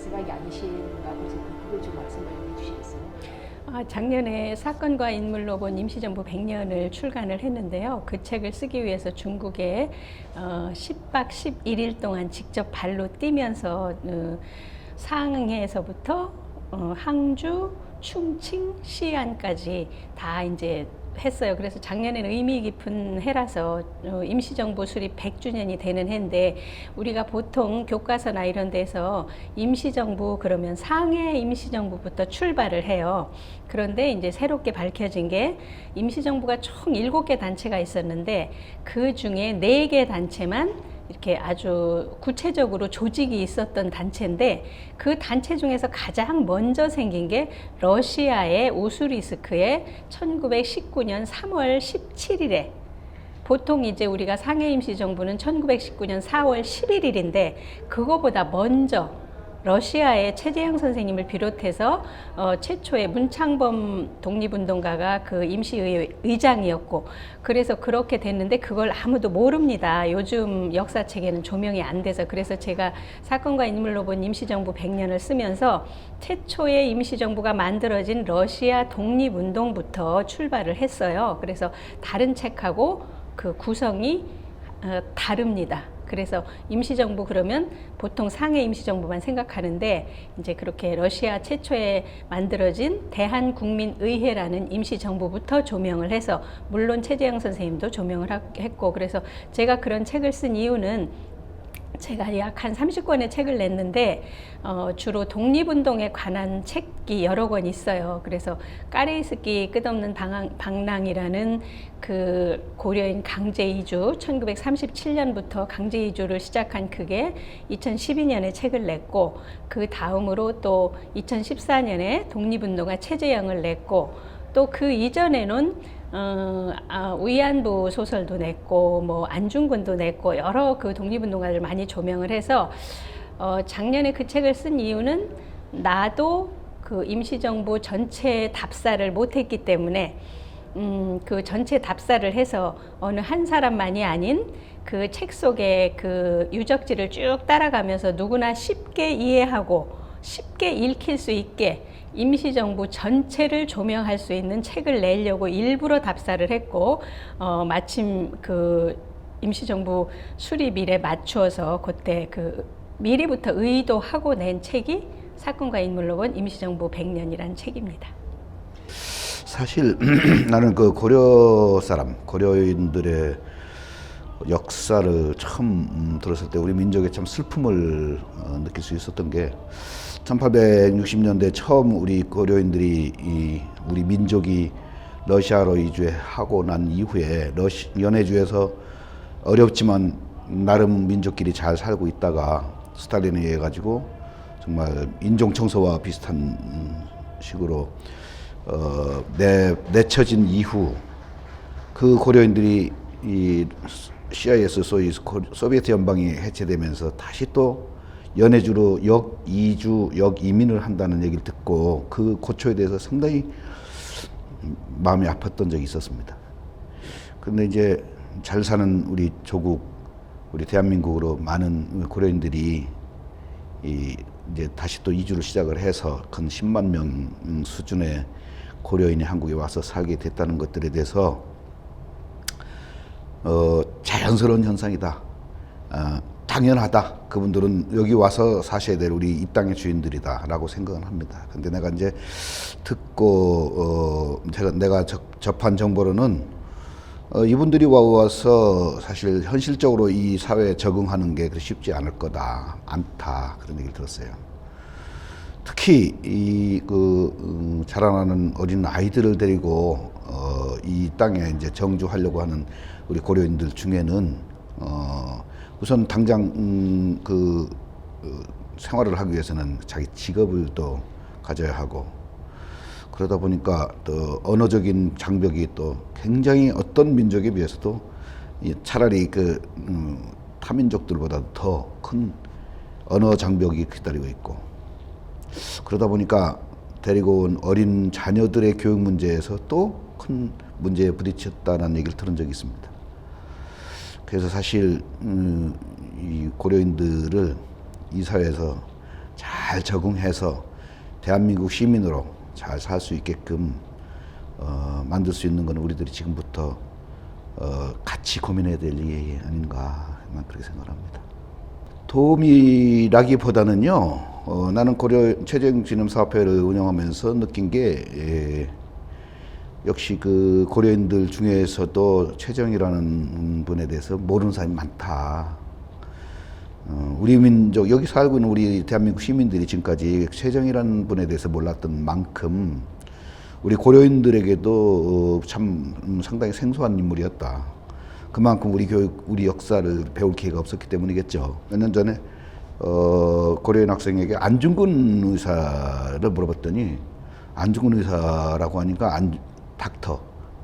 마지막이 아니신가고 그걸 좀 말씀을 해주시겠어요? 작년에 사건과 인물로 본 임시정부 100년을 출간을 했는데요. 그 책을 쓰기 위해서 중국에 10박 11일 동안 직접 발로 뛰면서 상해에서부터 항주, 충칭, 시안까지 다 이제 했어요. 그래서 작년에는 의미 깊은 해라서 임시정부 수립 100주년이 되는 해인데, 우리가 보통 교과서나 이런 데서 임시정부 그러면 상해 임시정부부터 출발을 해요. 그런데 이제 새롭게 밝혀진 게 임시정부가 총 7개 단체가 있었는데 그 중에 4개 단체만 이렇게 아주 구체적으로 조직이 있었던 단체인데, 그 단체 중에서 가장 먼저 생긴 게 러시아의 우수리스크에 1919년 3월 17일에, 보통 이제 우리가 상해 임시정부는 1919년 4월 11일인데 그거보다 먼저 러시아의 최재형 선생님을 비롯해서 최초의 문창범 독립운동가가 그 임시의장이었고, 그래서 그렇게 됐는데 그걸 아무도 모릅니다. 요즘 역사책에는 조명이 안 돼서. 그래서 제가 사건과 인물로 본 임시정부 100년을 쓰면서 최초의 임시정부가 만들어진 러시아 독립운동부터 출발을 했어요. 그래서 다른 책하고 그 구성이 다릅니다. 그래서 임시정부 그러면 보통 상해 임시정부만 생각하는데, 이제 그렇게 러시아 최초에 만들어진 대한국민의회라는 임시정부부터 조명을 해서, 물론 최재형 선생님도 조명을 했고, 그래서 제가 그런 책을 쓴 이유는, 제가 약 한 30권의 책을 냈는데 주로 독립운동에 관한 책이 여러 권 있어요. 그래서 까레이스키 끝없는 방랑이라는 그 고려인 강제 이주, 1937년부터 강제 이주를 시작한 그게 2012년에 책을 냈고, 그 다음으로 또 2014년에 독립운동가 최재형을 냈고, 또 그 이전에는 위안부 소설도 냈고, 뭐 안중근도 냈고, 여러 그 독립운동가들 많이 조명을 해서 작년에 그 책을 쓴 이유는, 나도 그 임시정부 전체 답사를 못했기 때문에 그 전체 답사를 해서 어느 한 사람만이 아닌 그 책 속에 그 유적지를 쭉 따라가면서 누구나 쉽게 이해하고 쉽게 읽힐 수 있게 임시정부 전체를 조명할 수 있는 책을 내려고 일부러 답사를 했고, 마침 그 임시정부 수립일에 맞추어서 그때 그 미리부터 의도하고 낸 책이 사건과 인물로 본 임시정부 100년이라는 책입니다. 사실 나는 그 고려 사람, 고려인들의 역사를 처음 들었을 때 우리 민족의 참 슬픔을 느낄 수 있었던 게, 1860년대 처음 우리 고려인들이 우리 민족이 러시아로 이주하고 난 이후에 연해주에서 어렵지만 나름 민족끼리 잘 살고 있다가 스탈린에 의해 가지고 정말 인종청소와 비슷한 식으로 내쳐진 이후, 그 고려인들이 이 CIS 소위 소비에트 연방이 해체되면서 다시 또 연해주로 역이주, 역이민을 한다는 얘기를 듣고 그 고초에 대해서 상당히 마음이 아팠던 적이 있었습니다. 그런데 이제 잘 사는 우리 조국, 우리 대한민국으로 많은 고려인들이 이제 다시 또 이주를 시작을 해서 근 10만 명 수준의 고려인이 한국에 와서 살게 됐다는 것들에 대해서 자연스러운 현상이다. 당연하다. 그분들은 여기 와서 사셔야 될 우리 이 땅의 주인들이다 라고 생각은 합니다. 근데 내가 이제 듣고 내가 접한 정보로는 이분들이 와서 사실 현실적으로 이 사회에 적응하는 게 그렇게 쉽지 않을 거다, 않다, 그런 얘기를 들었어요. 특히 자라나는 어린 아이들을 데리고 이 땅에 이제 정주하려고 하는 우리 고려인들 중에는 우선 당장 생활을 하기 위해서는 자기 직업을 또 가져야 하고, 그러다 보니까 또 언어적인 장벽이 또 굉장히 어떤 민족에 비해서도 차라리 타민족들보다 더 큰 언어 장벽이 기다리고 있고, 그러다 보니까 데리고 온 어린 자녀들의 교육 문제에서 또 큰 문제에 부딪혔다는 얘기를 들은 적이 있습니다. 그래서 사실 이 고려인들을 이 사회에서 잘 잘 적응해서 대한민국 시민으로 잘 살 수 있게끔 만들 수 있는 건 우리들이 지금부터 같이 고민해야 될 일이 아닌가만 그렇게 생각합니다. 도움이라기보다는요, 나는 고려 최저임금진흥사업회를 운영하면서 느낀 게 역시 그 고려인들 중에서도 최정이라는 분에 대해서 모르는 사람이 많다. 우리 민족, 여기 살고 있는 우리 대한민국 시민들이 지금까지 최정이라는 분에 대해서 몰랐던 만큼 우리 고려인들에게도 참 상당히 생소한 인물이었다. 그만큼 우리 교육, 우리 역사를 배울 기회가 없었기 때문이겠죠. 몇 년 전에 고려인 학생에게 안중근 의사를 물어봤더니 안중근 의사라고 하니까 닥터,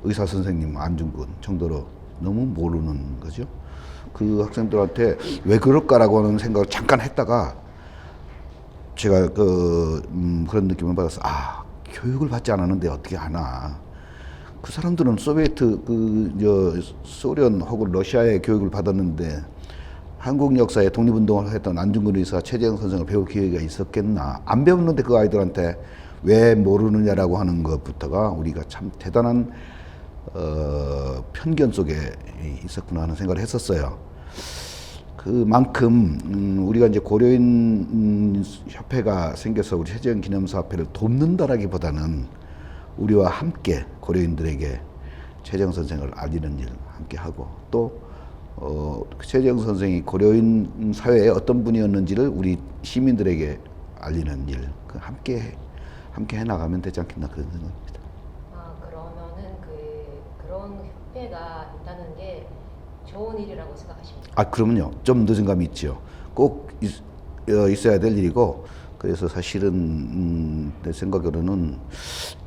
의사 선생님 안중근 정도로 너무 모르는 거죠. 그 학생들한테 왜 그럴까라고 하는 생각을 잠깐 했다가 제가 그런 느낌을 받아서 교육을 받지 않았는데 어떻게 하나. 그 사람들은 소련 혹은 러시아의 교육을 받았는데 한국 역사에 독립운동을 했던 안중근 의사, 최재형 선생을 배울 기회가 있었겠나. 안 배웠는데 그 아이들한테 왜 모르느냐라고 하는 것부터가 우리가 참 대단한 편견 속에 있었구나 하는 생각을 했었어요. 그만큼 우리가 이제 고려인 협회가 생겨서 우리 최재형 기념사업회를 돕는다라기보다는 우리와 함께 고려인들에게 최재형 선생을 알리는 일 함께 하고 또 최재형 선생이 고려인 사회에 어떤 분이었는지를 우리 시민들에게 알리는 일 함께 해나가면 되지 않겠나 그런 생각입니다. 그러면은 그런 협회가 있다는 게 좋은 일이라고 생각하십니까? 그러면요. 좀 늦은 감이 있죠. 꼭 있어야 될 일이고 그래서 사실은 내 생각으로는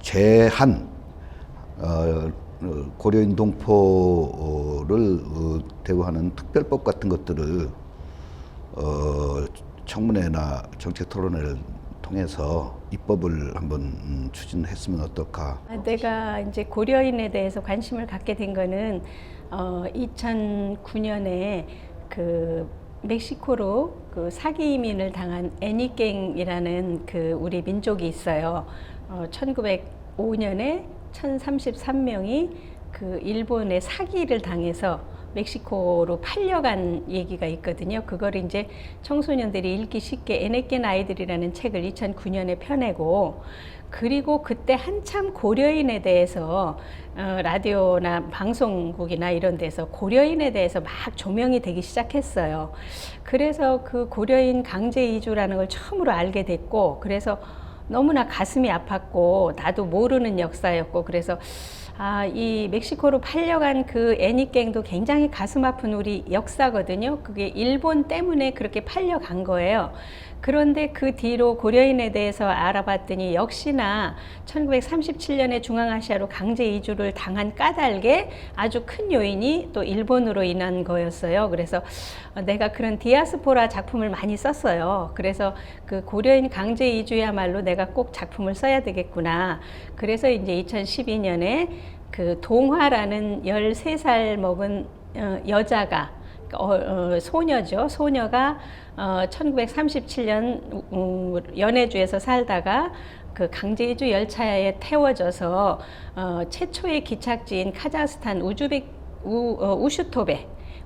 제한 고려인 동포를 대우하는 특별법 같은 것들을 청문회나 정책 토론회를 통해서 입법을 한번 추진했으면 어떨까. 내가 이제 고려인에 대해서 관심을 갖게 된 거는 2009년에 그 멕시코로 그 사기 이민을 당한 애니갱이라는 그 우리 민족이 있어요. 1905년에 1033명이 그 일본의 사기를 당해서 멕시코로 팔려간 얘기가 있거든요. 그걸 이제 청소년들이 읽기 쉽게 애네겐 아이들이라는 책을 2009년에 펴내고 그리고 그때 한참 고려인에 대해서 라디오나 방송국이나 이런 데서 고려인에 대해서 막 조명이 되기 시작했어요. 그래서 그 고려인 강제 이주라는 걸 처음으로 알게 됐고 그래서 너무나 가슴이 아팠고 나도 모르는 역사였고 그래서 이 멕시코로 팔려간 그 애니갱도 굉장히 가슴 아픈 우리 역사거든요. 그게 일본 때문에 그렇게 팔려간 거예요. 그런데 그 뒤로 고려인에 대해서 알아봤더니 역시나 1937년에 중앙아시아로 강제 이주를 당한 까닭에 아주 큰 요인이 또 일본으로 인한 거였어요. 그래서 내가 그런 디아스포라 작품을 많이 썼어요. 그래서 그 고려인 강제 이주야말로 내가 꼭 작품을 써야 되겠구나. 그래서 이제 2012년에 그 동화라는 13살 먹은 여자가 소녀죠. 소녀가 1937년 연해주에서 살다가 그 강제이주 열차에 태워져서 최초의 기착지인 카자흐스탄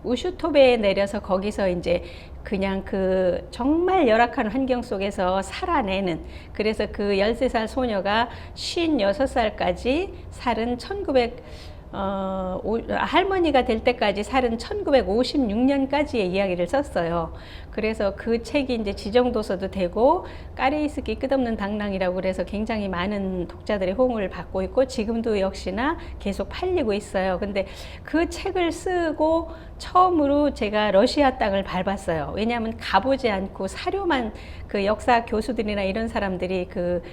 우슈토베에 내려서 거기서 이제 그냥 그 정말 열악한 환경 속에서 살아내는 그래서 그 13살 소녀가 56살까지 살은 할머니가 될 때까지 살은 1956년까지의 이야기를 썼어요. 그래서 그 책이 이제 지정도서도 되고 까레이스키 끝없는 당랑이라고 그래서 굉장히 많은 독자들의 호응을 받고 있고 지금도 역시나 계속 팔리고 있어요. 근데 그 책을 쓰고 처음으로 제가 러시아 땅을 밟았어요. 왜냐하면 가보지 않고 사료만 그 역사 교수들이나 이런 사람들이 그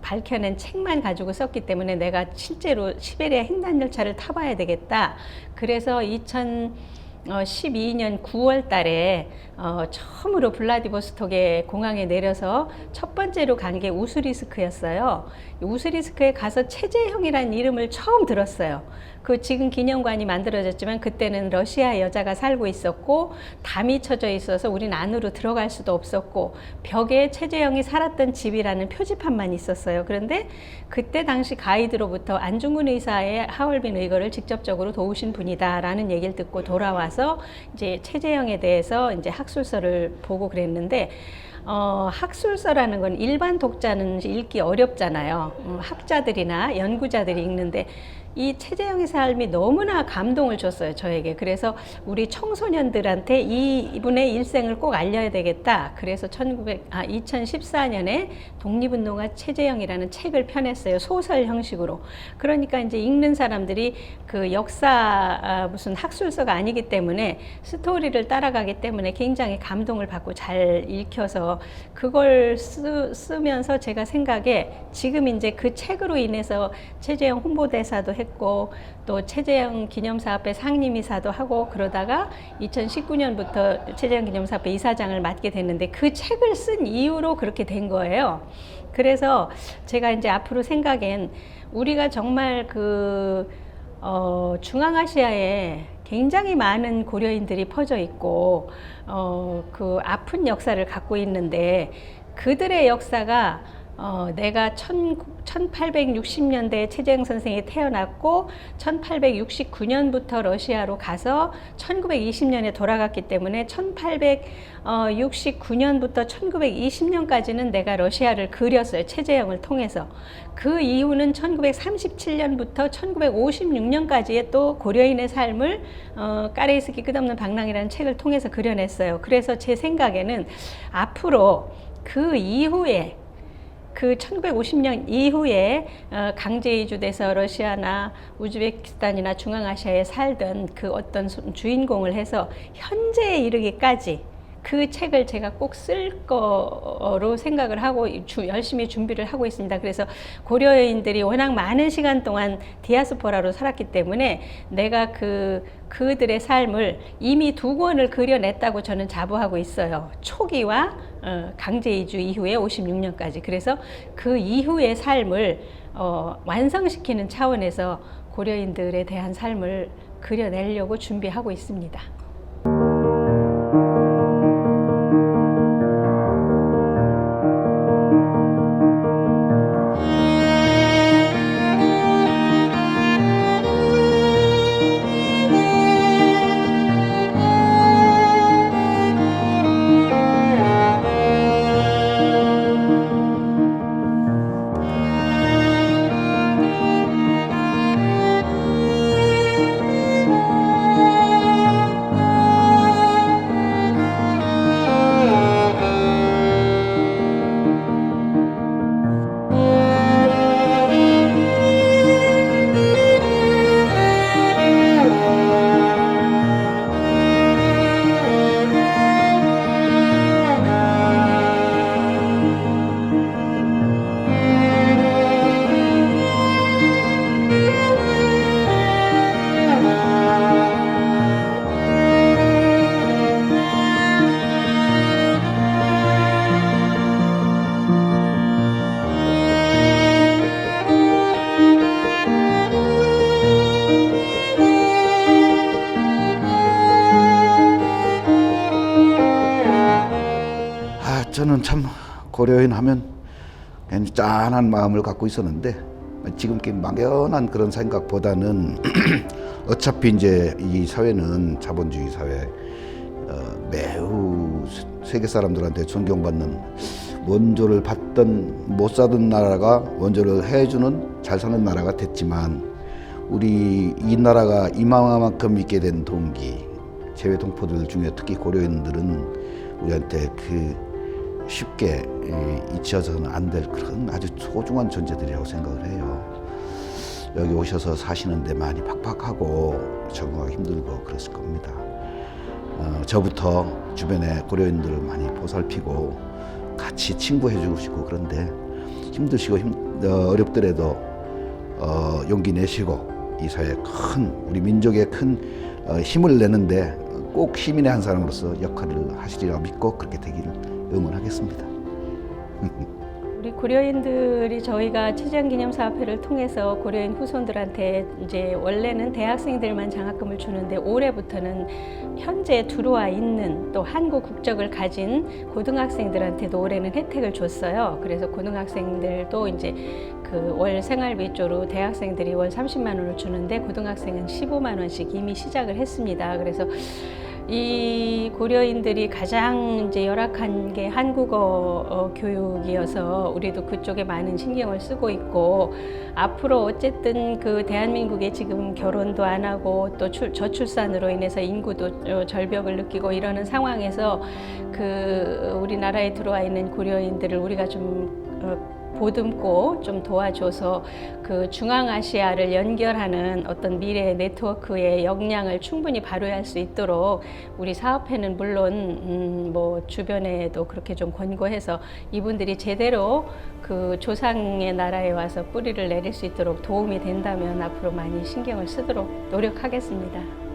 밝혀낸 책만 가지고 썼기 때문에 내가 실제로 시베리아 횡단열차를 타봐야 되겠다. 그래서 2012년 9월 달에 처음으로 블라디보스톡에 공항에 내려서 첫 번째로 간 게 우스리스크였어요. 우스리스크에 가서 최재형이라는 이름을 처음 들었어요. 그 지금 기념관이 만들어졌지만 그때는 러시아 여자가 살고 있었고 담이 쳐져 있어서 우린 안으로 들어갈 수도 없었고 벽에 최재형이 살았던 집이라는 표지판만 있었어요. 그런데 그때 당시 가이드로부터 안중근 의사의 하얼빈 의거를 직접적으로 도우신 분이다라는 얘기를 듣고 돌아와서 이제 최재형에 대해서 이제 학술서를 보고 그랬는데 학술서라는 건 일반 독자는 읽기 어렵잖아요. 학자들이나 연구자들이 읽는데 이 최재형의 삶이 너무나 감동을 줬어요, 저에게. 그래서 우리 청소년들한테 이분의 일생을 꼭 알려야 되겠다. 그래서 2014년에 독립운동가 최재형이라는 책을 펴냈어요. 소설 형식으로. 그러니까 이제 읽는 사람들이 그 역사 무슨 학술서가 아니기 때문에 스토리를 따라가기 때문에 굉장히 감동을 받고 잘 읽혀서 그걸 쓰면서 제가 생각에 지금 이제 그 책으로 인해서 최재형 홍보대사도 했고 또 최재형 기념사업회 상임이사도 하고 그러다가 2019년부터 최재형 기념사업회 이사장을 맡게 됐는데 그 책을 쓴 이후로 그렇게 된 거예요. 그래서 제가 이제 앞으로 생각엔 우리가 정말 중앙아시아에 굉장히 많은 고려인들이 퍼져 있고 그 아픈 역사를 갖고 있는데 그들의 역사가 내가 1860년대에 최재형 선생이 태어났고 1869년부터 러시아로 가서 1920년에 돌아갔기 때문에 1869년부터 1920년까지는 내가 러시아를 그렸어요. 최재형을 통해서. 그 이후는 1937년부터 1956년까지의 또 고려인의 삶을 까레이스키 끝없는 방랑이라는 책을 통해서 그려냈어요. 그래서 제 생각에는 앞으로 그 이후에 그 1950년 이후에 강제 이주돼서 러시아나 우즈베키스탄이나 중앙아시아에 살던 그 어떤 주인공을 해서 현재에 이르기까지 그 책을 제가 꼭 쓸 거로 생각을 하고 열심히 준비를 하고 있습니다. 그래서 고려인들이 워낙 많은 시간 동안 디아스포라로 살았기 때문에 내가 그들의 삶을 이미 2권을 그려냈다고 저는 자부하고 있어요. 초기와 강제 이주 이후에 56년까지. 그래서 그 이후의 삶을 완성시키는 차원에서 고려인들에 대한 삶을 그려내려고 준비하고 있습니다. 저는 참 고려인 하면 괜히 짠한 마음을 갖고 있었는데 지금 막연한 그런 생각보다는 어차피 이제 이 사회는 자본주의 사회, 매우 세계 사람들한테 존경받는, 원조를 받던 못 사던 나라가 원조를 해주는 잘 사는 나라가 됐지만, 우리 이 나라가 이만큼 있게 된 동기, 재외 동포들 중에 특히 고려인들은 우리한테 쉽게 잊혀서는 안 될 그런 아주 소중한 존재들이라고 생각을 해요. 여기 오셔서 사시는데 많이 팍팍하고 적응하기 힘들고 그랬을 겁니다. 저부터 주변에 고려인들을 많이 보살피고 같이 친구해 주시고, 그런데 힘드시고 어렵더라도 용기 내시고 이 사회에 우리 민족에 큰 힘을 내는데 꼭 시민의 한 사람으로서 역할을 하시리라 믿고 그렇게 되기를 응원하겠습니다. 우리 고려인들이 저희가 취재기념사업회를 통해서 고려인 후손들한테 이제 원래는 대학생들만 장학금을 주는데 올해부터는 현재 들어와 있는 또 한국 국적을 가진 고등학생들한테도 올해는 혜택을 줬어요. 그래서 고등학생들도 이제 그 월 생활비 쪽으로 대학생들이 월 30만 원을 주는데 고등학생은 15만 원씩 이미 시작을 했습니다. 그래서 이 고려인들이 가장 이제 열악한 게 한국어 교육이어서 우리도 그쪽에 많은 신경을 쓰고 있고 앞으로 어쨌든 그 대한민국에 지금 결혼도 안 하고 또 저출산으로 인해서 인구도 절벽을 느끼고 이러는 상황에서 그 우리나라에 들어와 있는 고려인들을 우리가 좀 보듬고 좀 도와줘서 그 중앙아시아를 연결하는 어떤 미래의 네트워크의 역량을 충분히 발휘할 수 있도록 우리 사업회는 물론 뭐 주변에도 그렇게 좀 권고해서 이분들이 제대로 그 조상의 나라에 와서 뿌리를 내릴 수 있도록 도움이 된다면 앞으로 많이 신경을 쓰도록 노력하겠습니다.